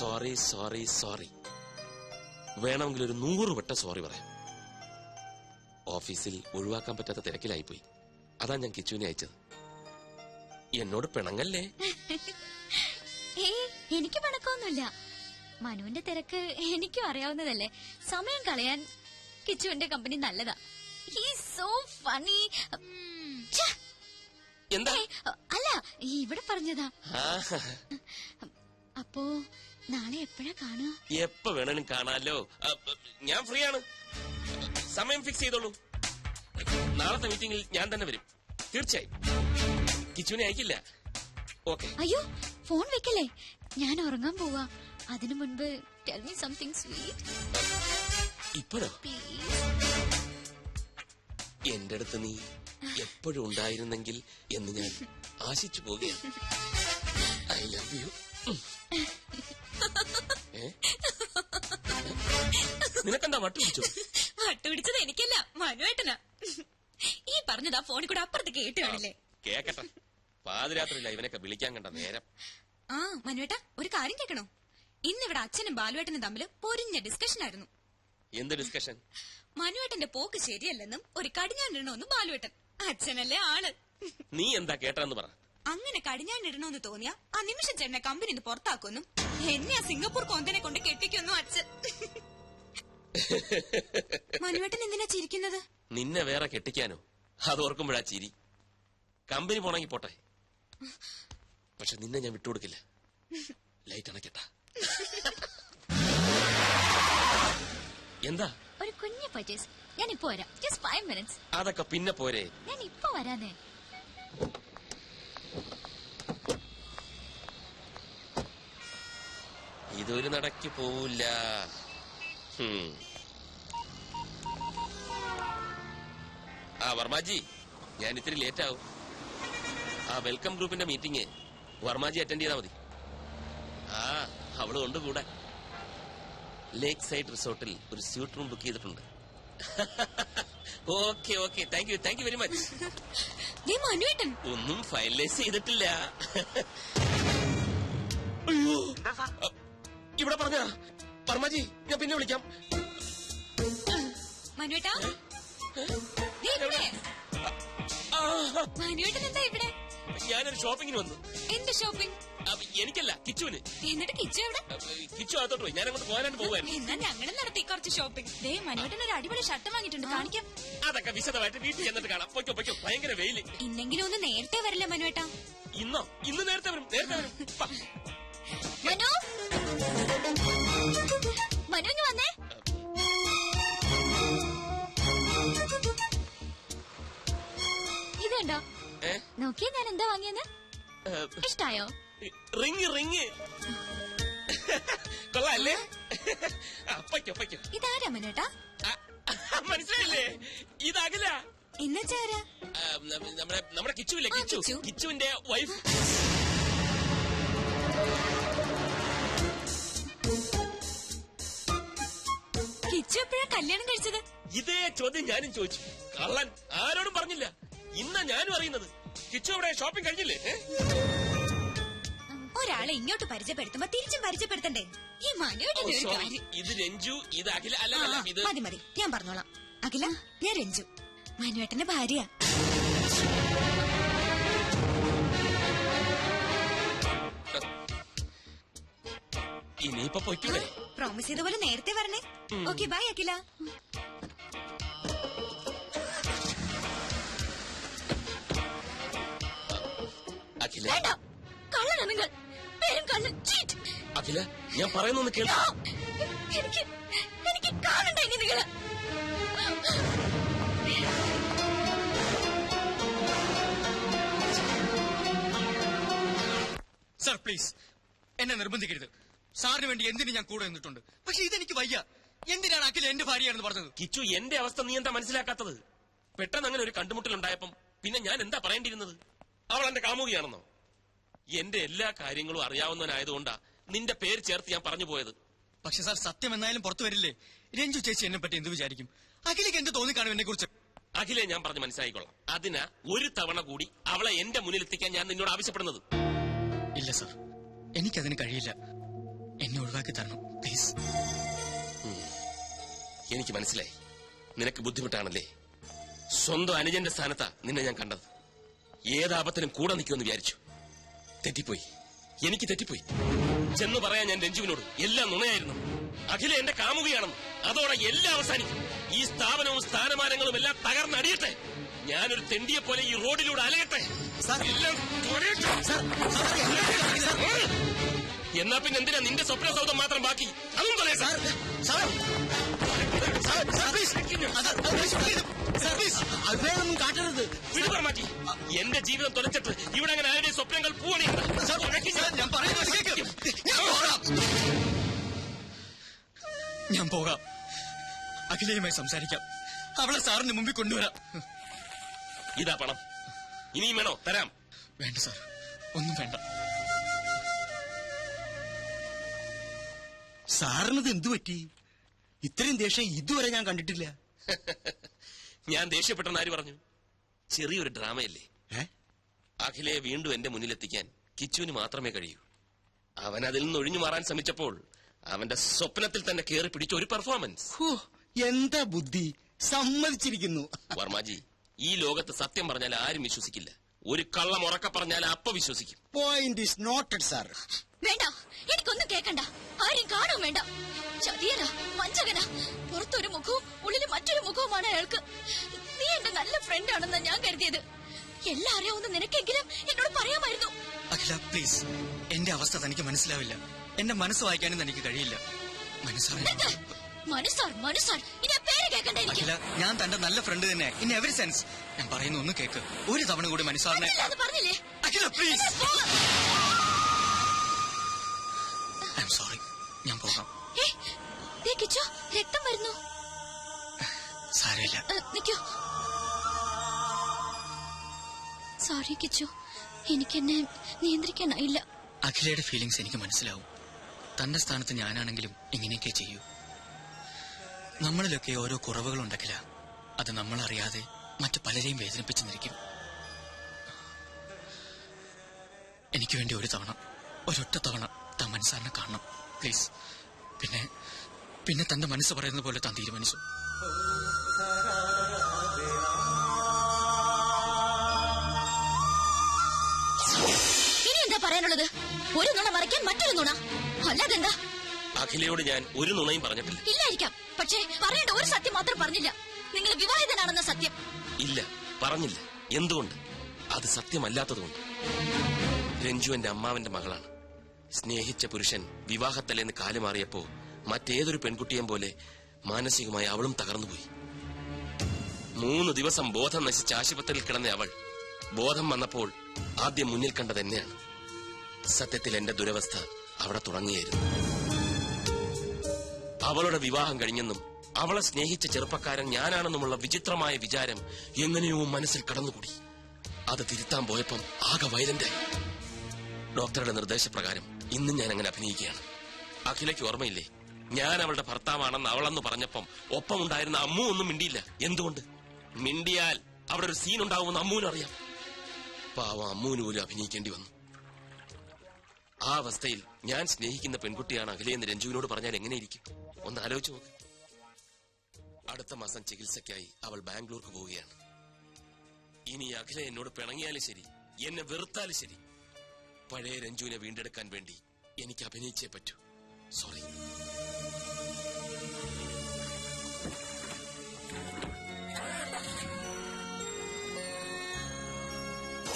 Sorry sorry sorry. വേണമെങ്കിൽ ഒരു 100 വട്ടം സോറി പറയാം. ഓഫീസിൽ ഒഴിവാക്കാൻ പറ്റാത്ത തിരക്കിലായിപ്പോയി. അതാ ഞാൻ കിച്ചുവിനെ അയച്ചത്. എന്നോട് പിണങ്ങല്ലേ? എനിക്ക് പിണക്കൊന്നുമില്ല. മനുവിന്റെ തിരക്ക് എനിക്കും അറിയാവുന്നതല്ലേ. സമയം കളയാൻ കിച്ചുവിന്റെ കമ്പനി നല്ലതാ. He's so funny. എന്താ? അല്ല, ഇവിടെ പറഞ്ഞതാ. അപ്പോ നാളെ എപ്പോഴാ കാണുക? എപ്പോ വേണേലും കാണാലോ. ഞാൻ ഫ്രീ ആണ്. സമയം ഫിക്സ് ചെയ്തോളൂ. നാളത്തെ മീറ്റിംഗിൽ ഞാൻ തന്നെ വരും. തീർച്ചയായും. കിച്ചുവിനെ അയക്കില്ല. ഓക്കെ. അയ്യോ, ഫോൺ വെക്കല്ലേ. ഞാൻ ഉറങ്ങാൻ പോവാ. അതിനു മുൻപ് ടെൽ മീ സംതിങ് സ്വീറ്റ്. ഇപ്പോഴോ? എന്റെ അടുത്ത് നീ എപ്പോഴും ഉണ്ടായിരുന്നെങ്കിൽ എന്ന് ഞാൻ ആശിച്ചു പോകുകയാണ്. I love you. നിനക്കെന്താ വട്ടുപിടിച്ചോ? വട്ടുപിടിച്ചത് എനിക്കല്ല, മനുവേട്ടനാ. ഈ പറഞ്ഞതാ ഫോണിൽ കൂടെ അപ്പുറത്ത് കേട്ട് കാണില്ലേ? കേക്കട്ടെ. പാതിരാത്രിയില്ല ഇവനൊക്കെ വിളിക്കാൻ കണ്ട നേരം. ആ മനുവേട്ട, ഒരു കാര്യം കേൾക്കണോ? ഇന്നിവിടെ അച്ഛനും ബാലുവേട്ടനും തമ്മിൽ പൊരിഞ്ഞ ഡിസ്കഷൻ ആയിരുന്നു. എന്ത് ഡിസ്കഷൻ? മനുവേട്ടന്റെ പോക്ക് ശരിയല്ലെന്നും ഒരു കടിഞ്ഞാണിടണമെന്നും ബാലുവേട്ടൻ. അച്ഛനല്ലേ ആള്. നീ എന്താ കേട്ടെന്ന് പറ. അങ്ങനെ കടിഞ്ഞാണിടണമെന്ന് തോന്നിയാ ആ നിമിഷം ചേട്ടനെ കമ്പനിന്ന് പുറത്താക്കുമെന്നും എന്നെ ആ സിംഗപ്പൂർ കൊന്തനെ കൊണ്ട് കെട്ടിക്കൊന്നും അച്ഛൻ. മനുവേട്ടൻ എന്തിനാ ചിരിക്കുന്നത്? നിന്നെ വേറെ കെട്ടിക്കാനോ? അത് ഓർക്കുമ്പോഴാ ചിരി. കമ്പനി പോണെങ്കി പോട്ടെ, പക്ഷെ നിന്നെ ഞാൻ വിട്ടുകൊടുക്കില്ല. ലൈറ്റ് അണയ്ക്കട്ടാ. എന്താ? ഒരു കുഞ്ഞു പർച്ചേസ്. ഞാൻ ഇപ്പൊ വരാം. Just 5 minutes. അതൊക്കെ പിന്നെ പോരെ. ഞാൻ ഇപ്പൊ വരാന്നേ. ഇതൊരു നടക്ക് പോവില്ല. ആ വർമാജി, ഞാൻ ഇത്തിരി ലേറ്റ് ആവും. ആ വെൽക്കം ഗ്രൂപ്പിന്റെ മീറ്റിംഗ് വർമാജി അറ്റൻഡ് ചെയ്താൽ മതി. ആ അവള് കൊണ്ട് കൂടെ. ലേക്ക് സൈഡ് റിസോർട്ടിൽ ഒരു സ്യൂട്ട് റൂം ബുക്ക് ചെയ്തിട്ടുണ്ട്. Okay okay, thank you very much. ഒന്നും ഫൈനലൈസ് ചെയ്തിട്ടില്ല. അയ്യോ, ഇവിടെ പറഞ്ഞ വർമാജി, ഞാൻ പിന്നെ വിളിക്കാം. മനുവേട്ടാ, മനുവേട്ടൻ എന്താ ഇവിടെ? ഞാനൊരു ഷോപ്പിങ്ങിന് വന്നു. എന്ത് ഷോപ്പിംഗ്? എനിക്കല്ല, കിച്ചുവിന്. എന്നിട്ട് കിച്ചു എവിടെ? കിച്ചു അകത്തോട്ട് പോയി. ഞാൻ അങ്ങോട്ട് പോകാനായിട്ട് പോവായിരുന്നു. എന്നാ ഞങ്ങളും നടത്തി കുറച്ച് ഷോപ്പിംഗ്. ദേ മനുവേട്ടൻ ഒരു അടിപൊളി ഷർട്ട് വാങ്ങിയിട്ടുണ്ട്, കാണിക്കാം. അതൊക്കെ വിശദമായിട്ട് വീട്ടിൽ ചെന്നിട്ട് കാണാം. പൊയ്ക്കോ പൊയ്ക്കോ, ഭയങ്കര വെയില്. ഇന്നെങ്കിലും ഒന്ന് നേരത്തെ വരില്ല മനുവേട്ടാ? ഇന്ന് നേരത്തെ വരും. മനു, മനു വന്നേ. ഇതുണ്ടോ? നോക്കിയാ ഞാൻ എന്താ വാങ്ങിയെന്ന്? ഇഷ്ടായോ? റിങ് കൊള്ളാല്ലേ? പൊയ്ക്കോ. ഇതാരാ മനുവേട്ടാ? മനസ്സിലായില്ലേ? ഇതകല. ഇന്നച്ചാരാ? നമ്മുടെ കിച്ചുവില്ലേ? കിച്ചുവിന്റെ വൈഫ്. കിച്ചു എപ്പോഴാ കല്യാണം കഴിച്ചത്? ഇതേ ചോദ്യം ഞാനും ചോദിച്ചു. കള്ളൻ ആരോടും പറഞ്ഞില്ല. ഇന്നാ ഞാനും അറിയുന്നത്. കിച്ചു അവിടെ ഷോപ്പിംഗ് കഴിഞ്ഞില്ലേ? ഒരാളെ ഇങ്ങോട്ട് പരിചയപ്പെടുത്തുമ്പോ തിരിച്ചും പരിചയപ്പെടുത്തണ്ടേ? ഈ മനുവേട്ടന്റെ ഒരു കാര്യം. ഇത് രഞ്ജു, ഇത് അഖില. അല്ല, ഇത് മതി ഞാൻ പറഞ്ഞോളാം. അഖില, ഞാൻ രഞ്ജു, മനുവേട്ടന്റെ ഭാര്യ. ഇനിയിപ്പൊ പൊയ്ക്കൂടെ? പ്രോമിസ് ചെയ്ത പോലെ നേരത്തെ വരണേ. ഓക്കെ, ബൈ അഖില. അഖില, കള്ളനാ നിങ്ങൾ. പേരും കള്ളൻ. അഖില, ഞാൻ പറയുന്നൊന്ന് കേൾക്ക. എനിക്ക് കാണണ്ട ഇനി നിങ്ങള്. സർ പ്ലീസ്, എന്നെ നിർബന്ധിക്കരുത്. സാറിന് വേണ്ടി എന്തിനു ഞാൻ കൂടെ നിന്നിട്ടുണ്ട്. പക്ഷെ ഇതെനിക്ക് വയ്യ. എന്തിനാണ് അഖില എന്റെ ഭാര്യയാണെന്ന് പറഞ്ഞത്? കിച്ചു, എന്റെ അവസ്ഥ നീ എന്താ മനസ്സിലാക്കാത്തത്? പെട്ടെന്ന് അങ്ങനെ ഒരു കണ്ടുമുട്ടലുണ്ടായപ്പം പിന്നെ ഞാൻ എന്താ പറയേണ്ടിയിരുന്നത്? അവൾ എന്റെ കാമുകിയാണെന്നോ? എന്റെ എല്ലാ കാര്യങ്ങളും അറിയാവുന്നവനായതുകൊണ്ടാ നിന്റെ പേര് ചേർത്ത് ഞാൻ പറഞ്ഞു പോയത്. പക്ഷെ സാർ, സത്യം എന്നായാലും പുറത്തു വരില്ലേ? രഞ്ജു ചേച്ചി എന്നെ പറ്റി എന്ത് വിചാരിക്കും? അഖിലേക്ക് എന്ത് തോന്നിക്കാണും എന്നെ കുറിച്ച്? അഖിലെ ഞാൻ പറഞ്ഞ് മനസ്സിലായിക്കൊള്ളാം. അതിനാ ഒരു തവണ കൂടി അവളെ എന്റെ മുന്നിൽ എത്തിക്കാൻ ഞാൻ നിന്നോട് ആവശ്യപ്പെടുന്നത്. ഇല്ല സാർ, എനിക്കതിന് കഴിയില്ല. എന്നെ ഒഴിവാക്കി തരണം പ്ലീസ്. എനിക്ക് മനസ്സിലായി, നിനക്ക് ബുദ്ധിമുട്ടാണല്ലേ. സ്വന്തം അനുജന്റെ സ്ഥാനത്താ നിന്നെ ഞാൻ കണ്ടത്. ഏതാപത്തിനും കൂടെ നിൽക്കുമെന്ന് വിചാരിച്ചു. തെറ്റിപ്പോയി, എനിക്ക് തെറ്റിപ്പോയി. ചെന്ന് പറയാൻ ഞാൻ രഞ്ജുവിനോട് എല്ലാം നുണയായിരുന്നു. അഖില എന്റെ കാമുകയാണെന്ന്. അതോടെ എല്ലാം അവസാനിക്കും. ഈ സ്ഥാപനവും സ്ഥാനമാനങ്ങളും എല്ലാം തകർന്നടിയട്ടെ. ഞാനൊരു തെണ്ടിയെ പോലെ ഈ റോഡിലൂടെ അലയട്ടെ. എല്ലാം തുഴയട്ടെ. എന്നാ പിന്നെ എന്തിനാ നിന്റെ സ്വപ്ന സൗധം മാത്രം ബാക്കി? അതും പറയാം. കാട്ടരുത്. വിടുവാൻ മാറ്റി എന്റെ ജീവിതം തുലച്ചിട്ട് ഇവിടെ അങ്ങനെ ആരുടെ സ്വപ്നങ്ങൾ പൂവണിയുണ്ട്. ഞാൻ പോകാം. അഖിലയുമായി സംസാരിക്കാം. അവളെ സാറിന് മുമ്പിൽ കൊണ്ടുവരാം. ഇതാ പണം. ഇനിയും വേണോ? തരാം. വേണ്ട സാർ, ഒന്നും വേണ്ട. സാറിനത് എന്തു പറ്റി? ഇത്രയും ദേഷ്യം ഇതുവരെ ഞാൻ കണ്ടിട്ടില്ല. ഞാൻ ദേഷ്യപ്പെട്ടെന്ന് ആര് പറഞ്ഞു? ചെറിയൊരു ഡ്രാമയല്ലേ. അഖിലയെ വീണ്ടും എന്റെ മുന്നിലെത്തിക്കാൻ കിച്ചുവിന് മാത്രമേ കഴിയൂ. അവൻ അതിൽ നിന്ന് ഒഴിഞ്ഞു മാറാൻ ശ്രമിച്ചപ്പോൾ അവന്റെ സ്വപ്നത്തിൽ തന്നെ കയറി പിടിച്ച ഒരു പെർഫോമൻസ്. എന്താ ബുദ്ധി! സമ്മതിച്ചിരിക്കുന്നു. വർമാജി, ഈ ലോകത്ത് സത്യം പറഞ്ഞാൽ ആരും വിശ്വസിക്കില്ല. ഒരു കള്ളം ഉറക്ക പറഞ്ഞാൽ അപ്പ വിശ്വസിക്കും. Point is noted sir. വേണ്ട, എനിക്കൊന്നും കേൾക്കണ്ട. ആരും കാണും വേണ്ട. ചതിയനാ, വഞ്ചകനാ. പുറത്തൊരു മുഖവും ഉള്ളിൽ മറ്റൊരു മുഖവുമാണ് അയാൾക്ക്. നീ എന്റെ നല്ല ഫ്രണ്ട് ആണെന്നാ ഞാൻ കരുതിയത്. എല്ലാം അറിയാവുന്ന നിനക്കെങ്കിലും എന്നോട് പറയാമായിരുന്നു. അഖില പ്ലീസ്, എന്റെ അവസ്ഥ തനിക്ക് മനസ്സിലാവില്ല. എന്റെ മനസ്സ് വായിക്കാനും തനിക്ക് കഴിയില്ല. മനസ്സാർ ഇനി ആ പേര് കേൾക്കണ്ട എനിക്ക്. അഖില, ഞാൻ തന്റെ നല്ല ഫ്രണ്ട് തന്നെ ഇൻ എവറി സെൻസ്. ഞാൻ പറയുന്ന ഒന്ന് കേക്ക്. ഒരു തവണ കൂടി മനസ്സാറിനെ. പറഞ്ഞില്ലേ? അഖില പ്ലീസ്. I am sorry. ഞാൻ പോകാം. കിച്ചു, രക്തം വരുന്നു. സാരമില്ല. നിക്കൂ. സോറി കിച്ചു, എനിക്കെന്നെ നിയന്ത്രിക്കാനായില്ല. അഖിലയുടെ ഫീലിങ്സ് എനിക്ക് മനസ്സിലാവും. തന്റെ സ്ഥാനത്ത് ഞാനാണെങ്കിലും ഇങ്ങനെയൊക്കെ ചെയ്യൂ. നമ്മളിലൊക്കെ ഓരോ കുറവുകളുണ്ടക്കില്ല. അത് നമ്മളറിയാതെ മറ്റു പലരെയും വേദനിപ്പിച്ചെന്നിരിക്കും. എനിക്ക് വേണ്ടി ഒരു തവണ, ഒരൊറ്റ തവണ താൻ മനസ്സാറിനെ കാണണം പ്ലീസ്. പിന്നെ തന്റെ മനസ്സ് പറയുന്നത് പോലെ താൻ തീരുമാനിച്ചു. ഇനി എന്താ പറയാനുള്ളത്? ഒരു നുണ മറയ്ക്കാൻ മറ്റൊരു നുണ, അല്ലാതെന്താ? അഖിലയോട് ഞാൻ ഒരു നുണയും പറഞ്ഞിട്ടില്ല. ഇല്ലായിരിക്കാം, പക്ഷേ പറയേണ്ട ഒരു സത്യം മാത്രം പറഞ്ഞില്ല. നിങ്ങൾ വിവാഹിതനാണെന്ന സത്യം. ഇല്ല, പറഞ്ഞില്ല. എന്തുകൊണ്ട്? അത് സത്യമല്ലാത്തതുകൊണ്ട്. രഞ്ജു എന്റെ അമ്മാവന്റെ മകളാണ്. സ്നേഹിച്ച പുരുഷൻ വിവാഹത്തലേന്ന് കാലുമാറിയപ്പോ മറ്റേതൊരു പെൺകുട്ടിയെയും പോലെ മാനസികമായി അവളും തകർന്നുപോയി. 3 ദിവസം ബോധം നശിച്ച് ആശുപത്രിയിൽ കിടന്ന അവൾ ബോധം വന്നപ്പോൾ ആദ്യം മുന്നിൽ കണ്ടത് എന്നെയാണ്. സത്യത്തിൽ എന്റെ ദുരവസ്ഥ അവിടെ തുടങ്ങിയായിരുന്നു. അവളുടെ വിവാഹം കഴിഞ്ഞെന്നും അവളെ സ്നേഹിച്ച ചെറുപ്പക്കാരൻ ഞാനാണെന്നുമുള്ള വിചിത്രമായ വിചാരം എങ്ങനെയോ മനസ്സിൽ കടന്നുകൂടി. അത് തിരുത്താൻ പോയപ്പം ആകെ വയലന്റായി. ഡോക്ടറുടെ നിർദ്ദേശപ്രകാരം ഇന്നും ഞാൻ അങ്ങനെ അഭിനയിക്കുകയാണ്. അഖിലയ്ക്ക് ഓർമ്മയില്ലേ, ഞാൻ അവളുടെ ഭർത്താവാണെന്ന് അവളെന്ന് പറഞ്ഞപ്പം ഒപ്പമുണ്ടായിരുന്ന അമ്മു ഒന്നും മിണ്ടിയില്ല. എന്തുകൊണ്ട്? മിണ്ടിയാൽ അവിടെ ഒരു സീൻ ഉണ്ടാവുമെന്ന് അമ്മുവിനറിയാം. പാവം അമ്മുവിന് പോലും അഭിനയിക്കേണ്ടി വന്നു. ആ അവസ്ഥയിൽ ഞാൻ സ്നേഹിക്കുന്ന പെൺകുട്ടിയാണ് അഖിലയെന്ന് രഞ്ജുവിനോട് പറഞ്ഞാൽ എങ്ങനെയിരിക്കും? ഒന്ന് ആലോചിച്ചു നോക്ക്. അടുത്ത മാസം ചികിത്സയ്ക്കായി അവൾ ബാംഗ്ലൂർക്ക് പോവുകയാണ്. ഇനി അഖില എന്നോട് പിണങ്ങിയാലും ശരി, എന്നെ വെറുത്താലും ശരി, പഴയ രഞ്ജുവിനെ വീണ്ടെടുക്കാൻ വേണ്ടി എനിക്ക് അഭിനയിച്ചേ പറ്റൂ. സോറി.